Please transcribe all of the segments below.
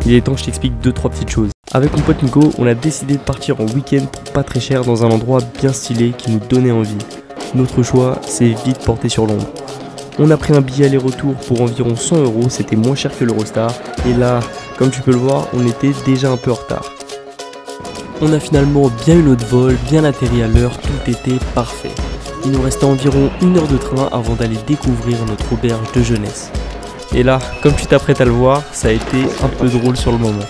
il est temps que je t'explique 2-3 petites choses. Avec mon pote Nico, on a décidé de partir en week-end pour pas très cher dans un endroit bien stylé qui nous donnait envie. Notre choix, c'est vite porté sur Londres. On a pris un billet aller-retour pour environ 100 €, c'était moins cher que l'Eurostar. Et là, comme tu peux le voir, on était déjà un peu en retard. On a finalement bien eu notre vol, bien atterri à l'heure, tout était parfait. Il nous restait environ 1 heure de train avant d'aller découvrir notre auberge de jeunesse. Et là, comme tu t'apprêtes à le voir, ça a été un peu drôle sur le moment.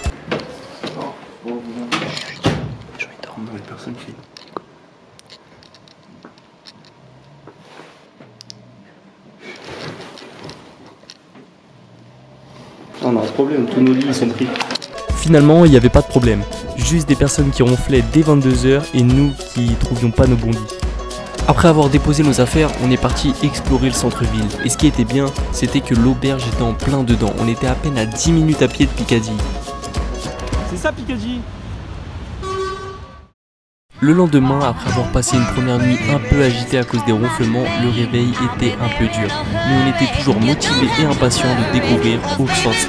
On a un problème, tous nos lits ils sont pris. Finalement, il n'y avait pas de problème. Juste des personnes qui ronflaient dès 22 h et nous qui trouvions pas nos bons lits. Après avoir déposé nos affaires, on est parti explorer le centre-ville. Et ce qui était bien, c'était que l'auberge était en plein dedans. On était à peine à 10 minutes à pied de Piccadilly. C'est ça Piccadilly? Le lendemain, après avoir passé une première nuit un peu agitée à cause des ronflements, le réveil était un peu dur. Mais on était toujours motivés et impatients de découvrir Oxford Street.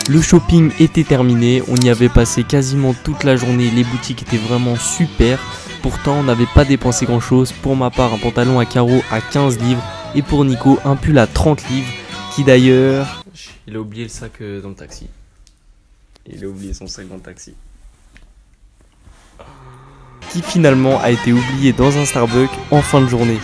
Le shopping était terminé, on y avait passé quasiment toute la journée, les boutiques étaient vraiment super. Pourtant on n'avait pas dépensé grand chose, pour ma part un pantalon à carreaux à 15 livres et pour Nico un pull à 30 livres qui d'ailleurs... Il a oublié le sac dans le taxi. Il a oublié son sac dans le taxi. Qui finalement a été oublié dans un Starbucks en fin de journée.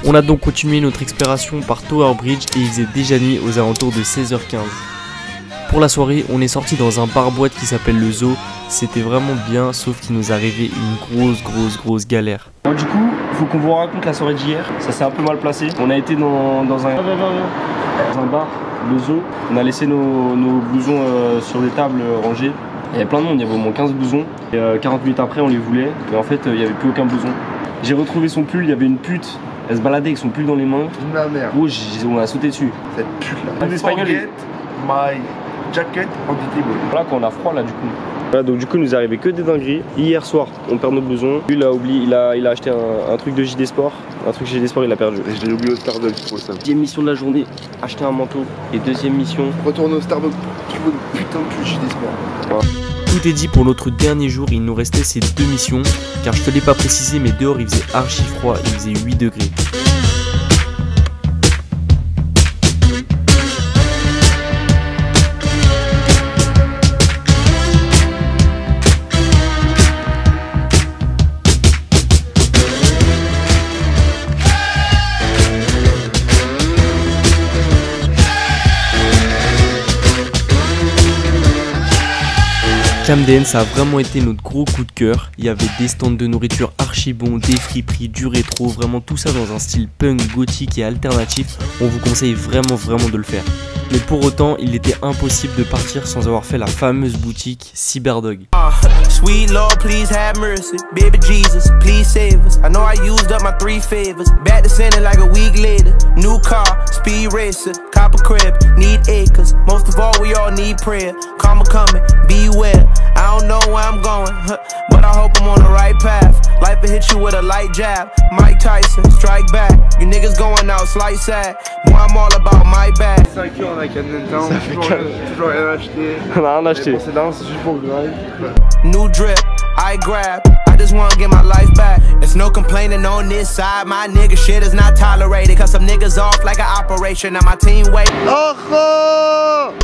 On a donc continué notre exploration par Tower Bridge et il faisait déjà nuit aux alentours de 16 h 15. Pour la soirée, on est sorti dans un bar-boîte qui s'appelle le Zoo. C'était vraiment bien, sauf qu'il nous arrivait une grosse galère. Bon, du coup, il faut qu'on vous raconte la soirée d'hier. Ça s'est un peu mal placé. On a été dans un bar, le Zoo. On a laissé nos blousons sur des tables rangées. Il y avait plein de monde, il y avait au moins 15 blousons. Et 40 minutes après, on les voulait. Mais en fait, il n'y avait plus aucun blouson. J'ai retrouvé son pull, il y avait une pute. Elle se baladait avec son pull dans les mains. Ma mère. Oh, on a sauté dessus. Cette pute là. Les Espagnols. My jacket on the table. Voilà, quand on a froid là, du coup. Voilà, donc du coup, il nous est arrivé que des dingueries. Hier soir, on perd nos blousons. Lui, il a oublié, il a acheté un truc de JD Sport. Un truc JD Sport, il a perdu. Et je l'ai oublié au Starbucks pour ça. Deuxième mission de la journée, acheter un manteau. Et deuxième mission, retourner au Starbucks pour trouver une putain de pull JD Sport. Voilà. Tout est dit pour notre dernier jour, il nous restait ces 2 missions. Car je te l'ai pas précisé, mais dehors il faisait archi froid, il faisait 8 degrés. Camden, ça a vraiment été notre gros coup de cœur. Il y avait des stands de nourriture archi bons, des friperies, du rétro, vraiment tout ça dans un style punk, gothique et alternatif. On vous conseille vraiment de le faire. Mais pour autant, il était impossible de partir sans avoir fait la fameuse boutique Cyberdog. Sweet Lord, please have mercy. Baby Jesus, please save us. I know I used up my 3 favors. Back to center like a week later. New car, speed racer, copper crib, need acres. Most of all, we all need prayer. Karma coming, beware. I don't know where I'm going, but I hope I'm on the right path. Life will hit you with a light jab. Mike Tyson, strike back. You niggas going out, slight sad. Boy, I'm all about my bag. 5 € on a Camden Town, toujours rien acheté. On a rien acheté. C'est là, c'est juste pour le drive. New drip, I grab. I just wanna get my life back. There's no complaining on this side. My nigga shit is not tolerated. Cause some niggas off like an operation. Now my team wait.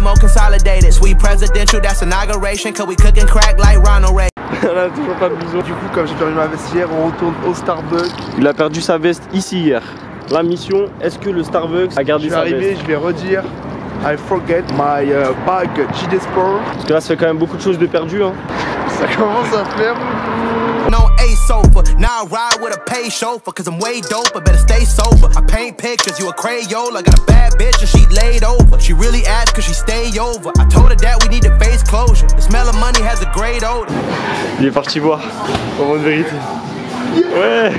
More consolidated. Sweet presidential, that's inauguration. Cause we cooking crack like Ronald Ray. On a toujours pas de blouson. Du coup, comme j'ai perdu ma veste hier, on retourne au Starbucks. Il a perdu sa veste ici hier. La mission, est-ce que le Starbucks a gardé sa veste? Je vais arriver, je vais redire I forget my bag JD Sport. Parce que là, ça fait quand même beaucoup de choses de perdu. Hein. Ça commence à faire. No A sofa, now I ride with a pay chauffeur, cause I'm way doper, better stay sober. I paint pictures, you a Crayola, got a bad bitch and she laid over. She really asked cause she stay over. I told her that we need to face closure. The smell of money has a great odor. Il est parti boire, moment de vérité. Ouais.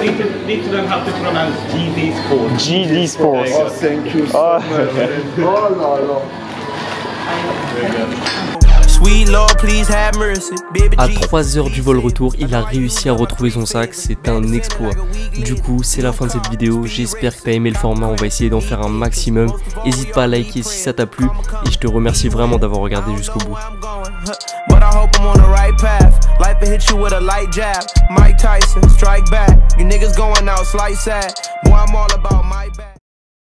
You need to learn how to pronounce GD Sports. GD Sports. Oh, thank you so much. Oh là là. Sweet Lord, please have mercy. Baby À Jesus. 3 heures du vol retour, il a réussi à retrouver son sac, c'est un exploit. Du coup, c'est la fin de cette vidéo, j'espère que t'as aimé le format, on va essayer d'en faire un maximum. N'hésite pas à liker si ça t'a plu, et je te remercie vraiment d'avoir regardé jusqu'au bout. But I hope I'm on the right path. Life will hit you with a light jab. Mike Tyson, strike back. You niggas going out slight sad. Boy, I'm all about my back.